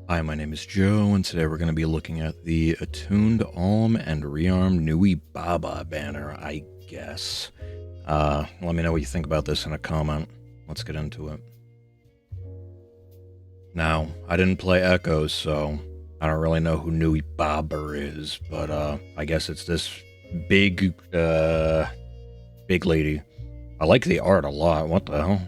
Hi, my name is Joe, and today we're going to be looking at the Attuned Alm and Rearmed Nuibaba banner, I guess. Let me know what you think about this in a comment. Let's get into it. Now, I didn't play Echoes, so I don't really know who Nuibaba is, but I guess it's this big lady. I like the art a lot. What the hell?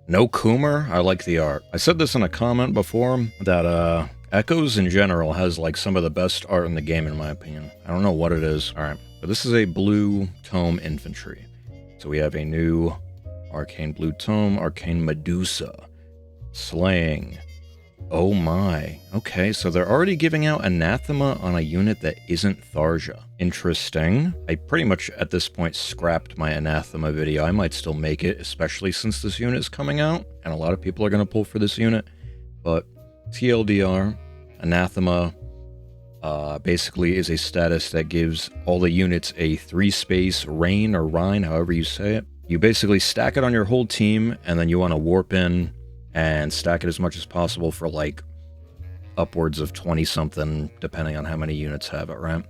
No Coomer? I like the art. I said this in a comment before, that Echoes in general has like some of the best art in the game in my opinion. I don't know what it is. Alright, but this is a blue tome infantry. So we have a new arcane blue tome, arcane Medusa. Slaying. Oh my. Okay, so they're already giving out Anathema on a unit that isn't Tharja. Interesting. I pretty much at this point scrapped my Anathema video. I might still make it, especially since this unit is coming out, and a lot of people are going to pull for this unit. But TLDR, Anathema basically is a status that gives all the units a 3-space Rain or Rhine, however you say it. You basically stack it on your whole team, and then you want to warp in and stack it as much as possible for like upwards of 20-something, depending on how many units have it, right?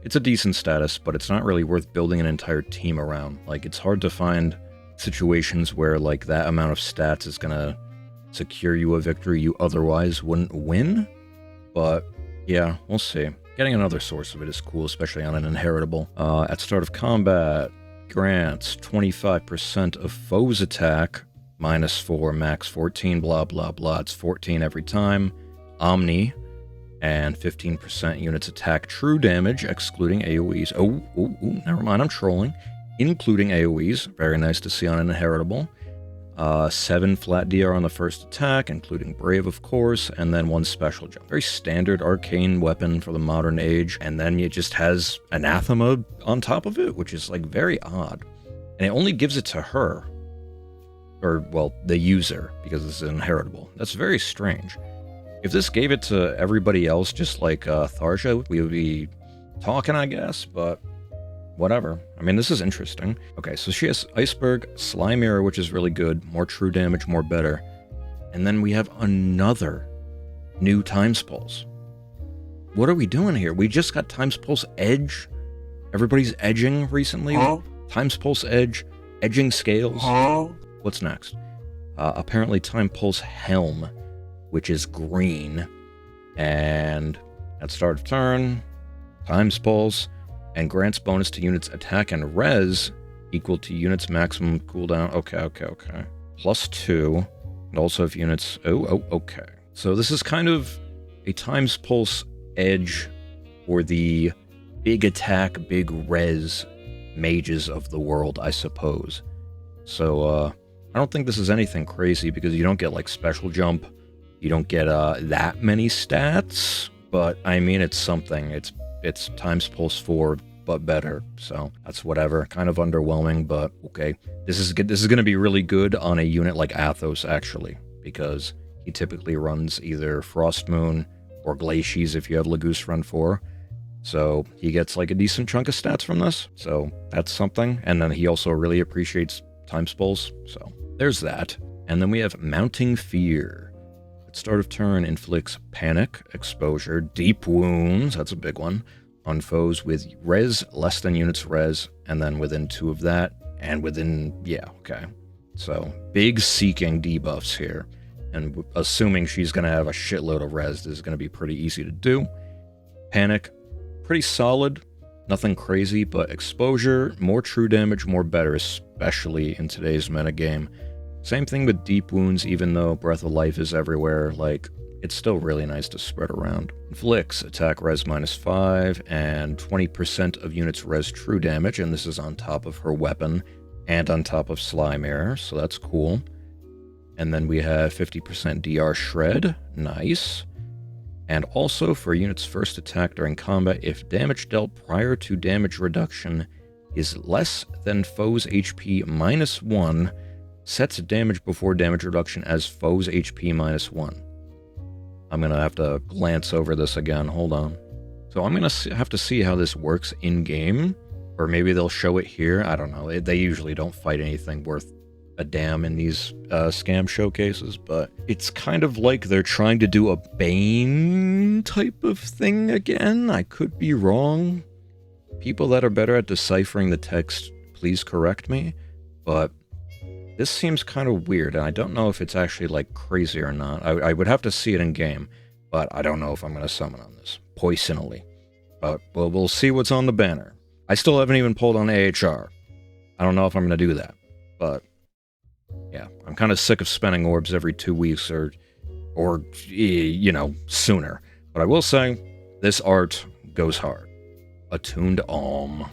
It's a decent status, but it's not really worth building an entire team around. Like, it's hard to find situations where like that amount of stats is gonna secure you a victory you otherwise wouldn't win. But yeah, we'll see. Getting another source of it is cool, especially on an inheritable. At start of combat, grants 25% of foes attack, -4, max 14, blah, blah, blah. It's 14 every time. Omni, and 15% units attack true damage, excluding AoEs. Oh, never mind, I'm trolling. Including AoEs. Very nice to see on an inheritable. 7 flat DR on the first attack, including Brave, of course, and then 1 special jump. Very standard arcane weapon for the modern age, and then it just has Anathema on top of it, which is like very odd. And it only gives it to her. Or, well, the user, because it's an inheritable. That's very strange. If this gave it to everybody else, just like Tharja, we would be talking, I guess, but whatever. I mean, this is interesting. Okay, so she has Iceberg, Slime Mirror, which is really good. More true damage, more better. And then we have another new Times Pulse. What are we doing here? We just got Times Pulse Edge. Everybody's edging recently. Huh? Times Pulse Edge, edging scales. Huh? What's next? Apparently Time Pulse Helm, which is green. And at start of turn, Times Pulse, and grants bonus to units attack and res equal to units maximum cooldown. Okay. +2. And also if units... okay. So this is kind of a Times Pulse Edge for the big attack, big res mages of the world, I suppose. So, I don't think this is anything crazy because you don't get like special jump, you don't get that many stats, but I mean it's something. It's Times Pulse 4 but better, so that's whatever. Kind of underwhelming, but okay. This is good. This is going to be really good on a unit like Athos actually, because he typically runs either Frost Moon or Glacies if you have Laguz run 4. So he gets like a decent chunk of stats from this, so that's something. And then he also really appreciates Times Pulse, so there's that. And then we have Mounting Fear. At start of turn, inflicts panic, exposure, deep wounds, that's a big one, on foes with res less than units res, and then within 2 of that, and within, yeah, okay. So, big seeking debuffs here. And assuming she's going to have a shitload of res, this is going to be pretty easy to do. Panic, pretty solid, nothing crazy, but exposure, more true damage, more better, especially in today's metagame. Same thing with deep wounds, even though Breath of Life is everywhere, like, it's still really nice to spread around. Inflicts attack res -5 and 20% of units res true damage, and this is on top of her weapon and on top of Slime Mirror, so that's cool. And then we have 50% DR Shred, nice. And also for units first attack during combat, if damage dealt prior to damage reduction is less than foe's HP -1, sets damage before damage reduction as foe's HP -1. I'm going to have to glance over this again, hold on. So I'm going to have to see how this works in-game, or maybe they'll show it here, I don't know. They usually don't fight anything worth a damn in these scam showcases, but it's kind of like they're trying to do a Bane type of thing again. I could be wrong. People that are better at deciphering the text, please correct me, but this seems kind of weird, and I don't know if it's actually, like, crazy or not. I would have to see it in game, but I don't know if I'm going to summon on this. Poisonally. But we'll see what's on the banner. I still haven't even pulled on AHR. I don't know if I'm going to do that, but yeah, I'm kind of sick of spending orbs every 2 weeks or, you know, sooner. But I will say, this art goes hard. Attuned Alm.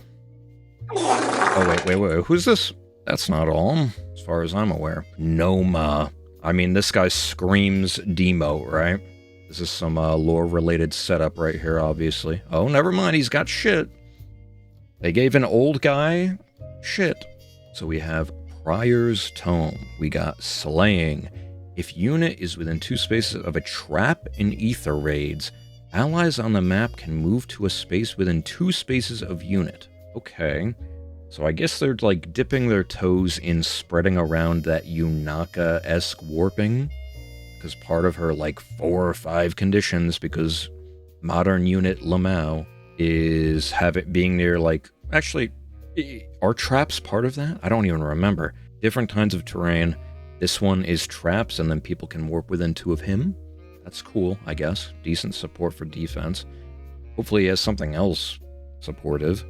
Oh, wait, who's this? That's not Alm, as far as I'm aware. Noma. I mean, this guy screams demo, right? This is some lore-related setup right here, obviously. Oh, never mind, he's got shit. They gave an old guy shit. So we have Prior's Tome. We got Slaying. If unit is within 2 spaces of a trap in Ether raids, allies on the map can move to a space within 2 spaces of unit. Okay. So I guess they're, like, dipping their toes in spreading around that Yunaka-esque warping. Because part of her, like, 4 or 5 conditions, because modern unit Lamau is have it being near, like... Actually, are traps part of that? I don't even remember. Different kinds of terrain. This one is traps, and then people can warp within 2 of him. That's cool, I guess. Decent support for defense. Hopefully he has something else supportive.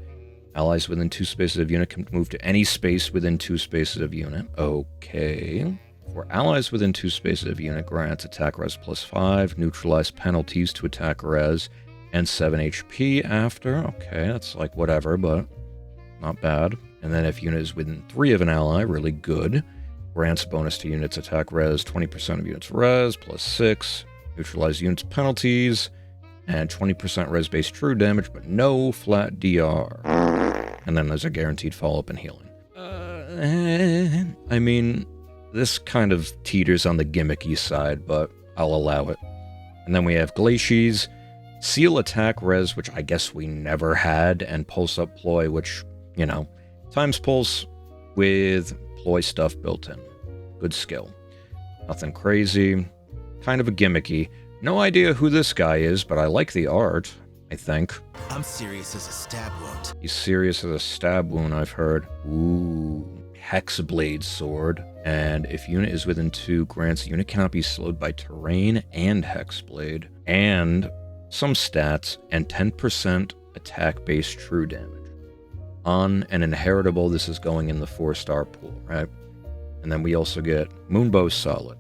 Allies within 2 spaces of unit can move to any space within 2 spaces of unit. Okay. For allies within 2 spaces of unit, grants attack res +5, neutralize penalties to attack res, and 7 HP after. Okay, that's like whatever, but not bad. And then if unit is within 3 of an ally, really good. Grants bonus to units attack res, 20% of units res, +6, neutralize units penalties, and 20% res-based true damage, but no flat DR. And then there's a guaranteed follow-up and healing. I mean, this kind of teeters on the gimmicky side, but I'll allow it. And then we have Glacies, Seal Attack Res, which I guess we never had, and Pulse Up Ploy, which, you know, times Pulse with Ploy stuff built in. Good skill. Nothing crazy. Kind of a gimmicky. No idea who this guy is, but I like the art, I think. I'm serious as a stab wound. He's serious as a stab wound, I've heard. Ooh. Hexblade Sword. And if unit is within 2, grants unit cannot be slowed by terrain and Hexblade. And some stats, and 10% attack-based true damage. On an inheritable, this is going in the 4-star pool, right? And then we also get Moonbow Solid.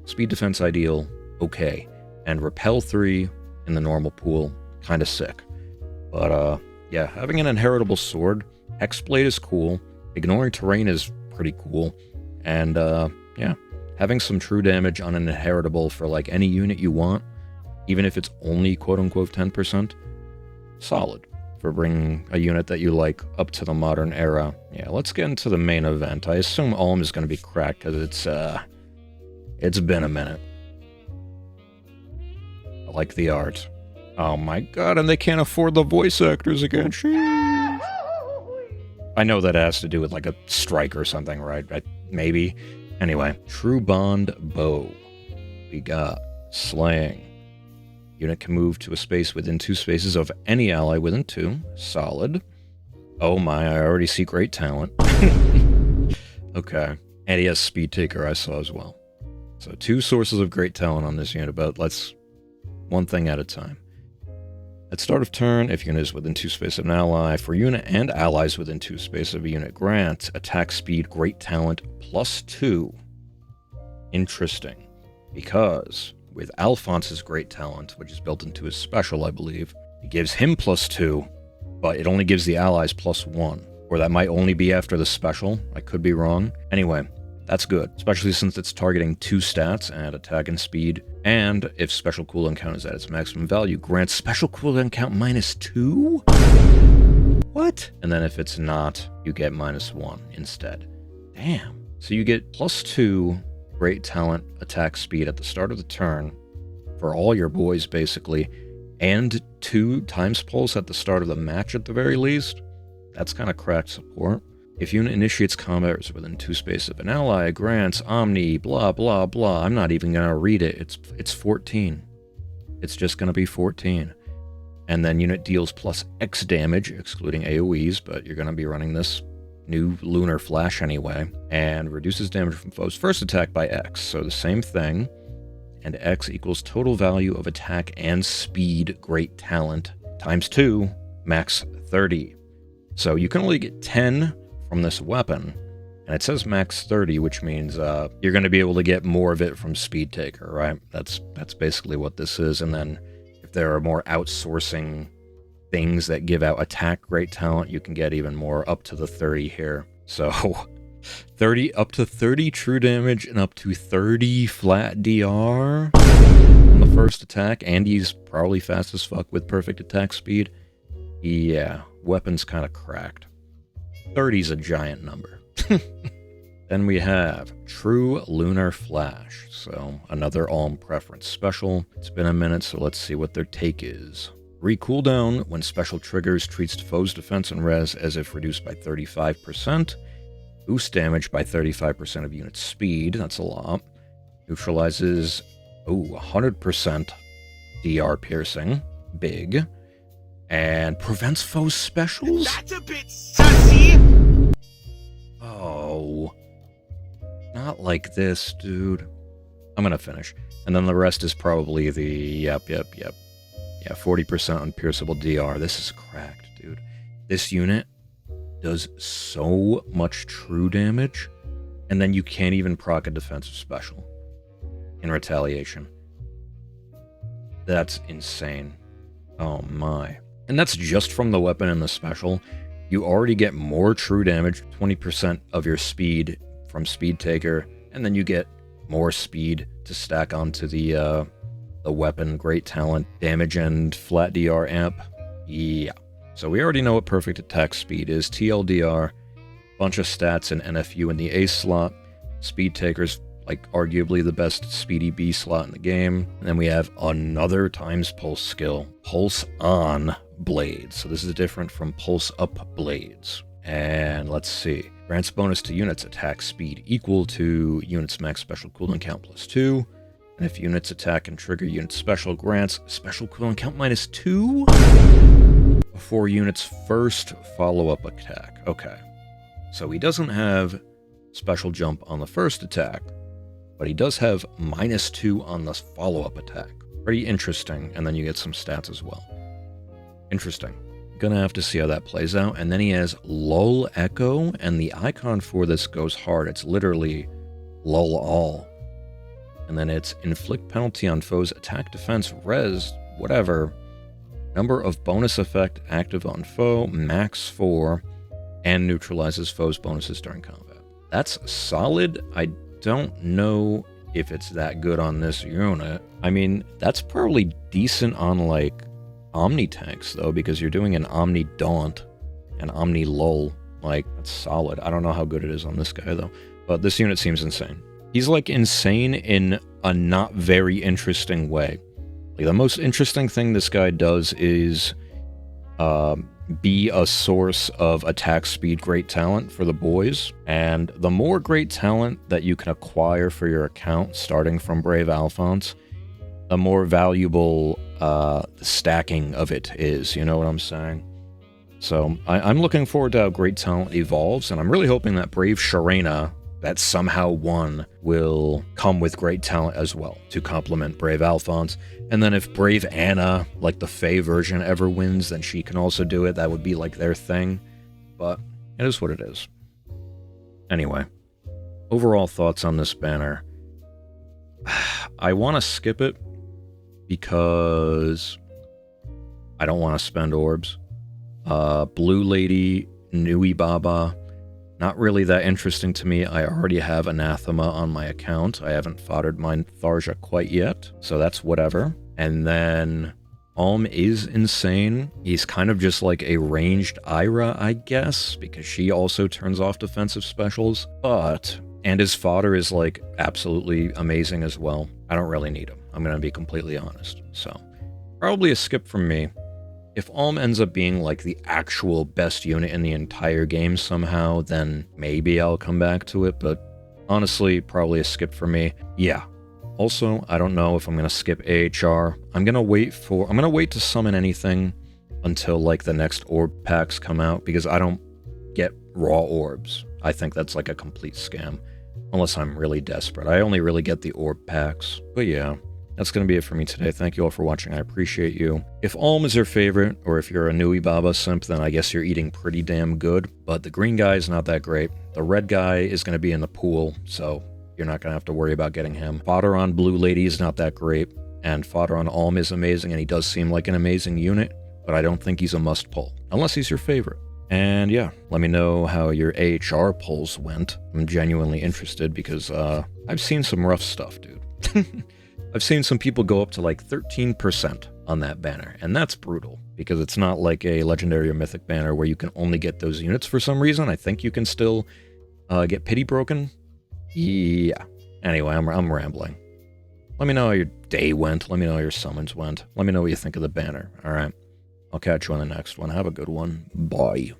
Speed Defense Ideal, okay. And Repel 3 in the normal pool, kind of sick. But, yeah, having an inheritable sword, Hexblade is cool, ignoring terrain is pretty cool, and, yeah, having some true damage on an inheritable for, like, any unit you want, even if it's only quote-unquote 10%, solid for bringing a unit that you like up to the modern era. Yeah, let's get into the main event. I assume Alm is going to be cracked, because it's been a minute. I like the art. Oh my god, and they can't afford the voice actors again. Sheesh. I know that has to do with like a strike or something, right? Maybe. Anyway, True Bond Bow. We got Slaying. Unit can move to a space within 2 spaces of any ally within 2. Solid. Oh my, I already see great talent. Okay. And he has Speed Taker, I saw as well. So 2 sources of great talent on this unit, but let's... one thing at a time. At start of turn, if unit is within 2 spaces of an ally, for unit and allies within 2 spaces of a unit, grant attack speed, great talent, +2. Interesting. Because with Alphonse's great talent, which is built into his special, I believe, it gives him +2, but it only gives the allies +1. Or that might only be after the special. I could be wrong. Anyway, that's good, especially since it's targeting 2 stats and attack and speed, and if special cooldown count is at its maximum value, grants special cooldown count -2? What? And then if it's not, you get -1 instead. Damn. So you get +2 great talent attack speed at the start of the turn for all your boys, basically, and 2 times pulse at the start of the match at the very least. That's kind of cracked support. If unit initiates combat or is within 2 spaces of an ally, grants Omni, blah, blah, blah. I'm not even going to read it. It's 14. It's just going to be 14. And then unit deals plus X damage, excluding AoEs, but you're going to be running this new Lunar Flash anyway, and reduces damage from foes' first attack by X. So the same thing, and X equals total value of attack and speed, great talent, times 2, max 30. So you can only get 10 from this weapon, and it says max 30, which means you're going to be able to get more of it from Speed Taker, right? That's basically what this is. And then if there are more outsourcing things that give out attack great talent, you can get even more, up to the 30 here. So 30 up to 30 true damage and up to 30 flat DR on the first attack, and he's probably fast as fuck with perfect attack speed. Yeah, weapon's kind of cracked. 30's a giant number. Then we have True Lunar Flash, so another Alm preference special. It's been a minute, so let's see what their take is. Re-cooldown when special triggers, treats foes' defense and res as if reduced by 35%. Boost damage by 35% of unit speed, that's a lot. Neutralizes, 100% DR piercing, big. And prevents foes' specials? That's a bit sussy! Oh. Not like this, dude. I'm gonna finish. And then the rest is probably the, yep. Yeah, 40% unpierceable DR. This is cracked, dude. This unit does so much true damage, and then you can't even proc a defensive special in retaliation. That's insane. Oh my. And that's just from the weapon and the special. You already get more true damage, 20% of your speed from Speed Taker, and then you get more speed to stack onto the weapon, great talent, damage, and flat DR amp. Yeah. So we already know what perfect attack speed is. TLDR, bunch of stats and NFU in the A slot. Speed Taker's like arguably the best speedy B slot in the game. And then we have another times pulse skill, Pulse On Blades. So this is different from Pulse Up Blades. And let's see. Grants bonus to units attack speed equal to units max special cooldown count plus 2. And if units attack and trigger unit special, grants special cooldown count minus 2 before unit's first follow-up attack. Okay. So he doesn't have special jump on the first attack, but he does have minus 2 on the follow-up attack. Pretty interesting, and then you get some stats as well. Interesting. Gonna have to see how that plays out. And then he has Lull Echo, and the icon for this goes hard. It's literally Lull All. And then it's inflict penalty on foes attack, defense, res, whatever. Number of bonus effect active on foe, max 4, and neutralizes foes' bonuses during combat. That's solid. I don't know if it's that good on this unit. I mean, that's probably decent on, like, Omni tanks, though, because you're doing an Omni Daunt and Omni Lull. Like, that's solid. I don't know how good it is on this guy, though. But this unit seems insane. He's, like, insane in a not very interesting way. Like, the most interesting thing this guy does is be a source of attack speed great talent for the boys. And the more great talent that you can acquire for your account, starting from Brave Alphonse, the more valuable the stacking of it is, you know what I'm saying? So I'm looking forward to how great talent evolves, and I'm really hoping that Brave Sharena, that somehow won, will come with great talent as well to complement Brave Alphonse. And then if Brave Anna, like the Fae version, ever wins, then she can also do it. That would be like their thing. But it is what it is. Anyway, overall thoughts on this banner. I want to skip it because I don't want to spend orbs. Blue Lady, Nuibaba, not really that interesting to me. I already have Anathema on my account. I haven't foddered my Tharja quite yet, so that's whatever. And then Alm is insane. He's kind of just like a ranged Ira, I guess, because she also turns off defensive specials. And his fodder is like absolutely amazing as well. I don't really need him. I'm going to be completely honest. So probably a skip from me. If Alm ends up being like the actual best unit in the entire game somehow, then maybe I'll come back to it, but honestly, probably a skip for me. Yeah. Also, I don't know if I'm going to skip AHR. I'm going to wait to summon anything until like the next orb packs come out, because I don't get raw orbs. I think that's like a complete scam, unless I'm really desperate. I only really get the orb packs. But yeah, that's going to be it for me today. Thank you all for watching. I appreciate you. If Alm is your favorite, or if you're a Nuibaba simp, then I guess you're eating pretty damn good. But the green guy is not that great. The red guy is going to be in the pool, so you're not going to have to worry about getting him. Fodder on Blue Lady is not that great, and Fodder on Alm is amazing, and he does seem like an amazing unit, but I don't think he's a must-pull, unless he's your favorite. And yeah, let me know how your AHR pulls went. I'm genuinely interested, because I've seen some rough stuff, dude. I've seen some people go up to like 13% on that banner, and that's brutal, because it's not like a legendary or mythic banner where you can only get those units for some reason. I think you can still get pity broken. Yeah. Anyway, I'm rambling. Let me know how your day went. Let me know how your summons went. Let me know what you think of the banner. All right. I'll catch you on the next one. Have a good one. Bye.